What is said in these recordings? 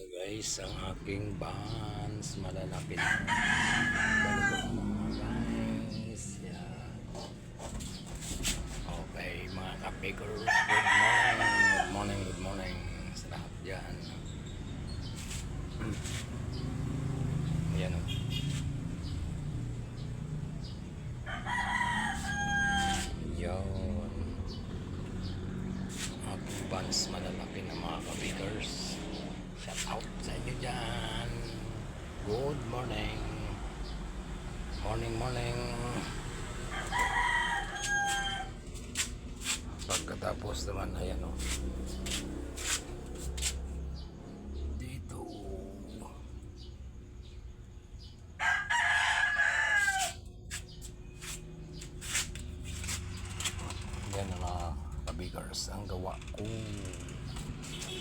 Guys, ang aking buns malalaki na balot mga guys. Yan. Okay mga kapigers, good morning sa lahat dyan. Yan o. Yan. Aking buns malalaki na mga kapigers. Shout out sa inyo dyan. Good morning. Morning. Pagkatapos naman, ayan o. Dito. Yan ang mga kabigers. Ang gawa ko.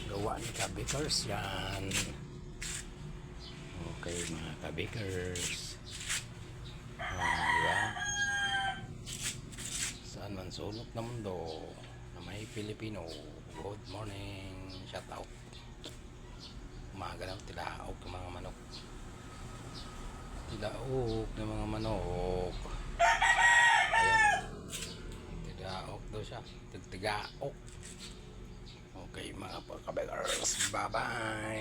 Gawa ni kabigers yan. Okay mga kabigers. Diba? Saan man sulok na mundo na may Pilipino, good morning, shout out. Umaga ng tilaok ng mga manok. Tilaok ng mga manok. Ayan. Tilaok daw siya. Tigaok. Okay mga kabigers, bye bye.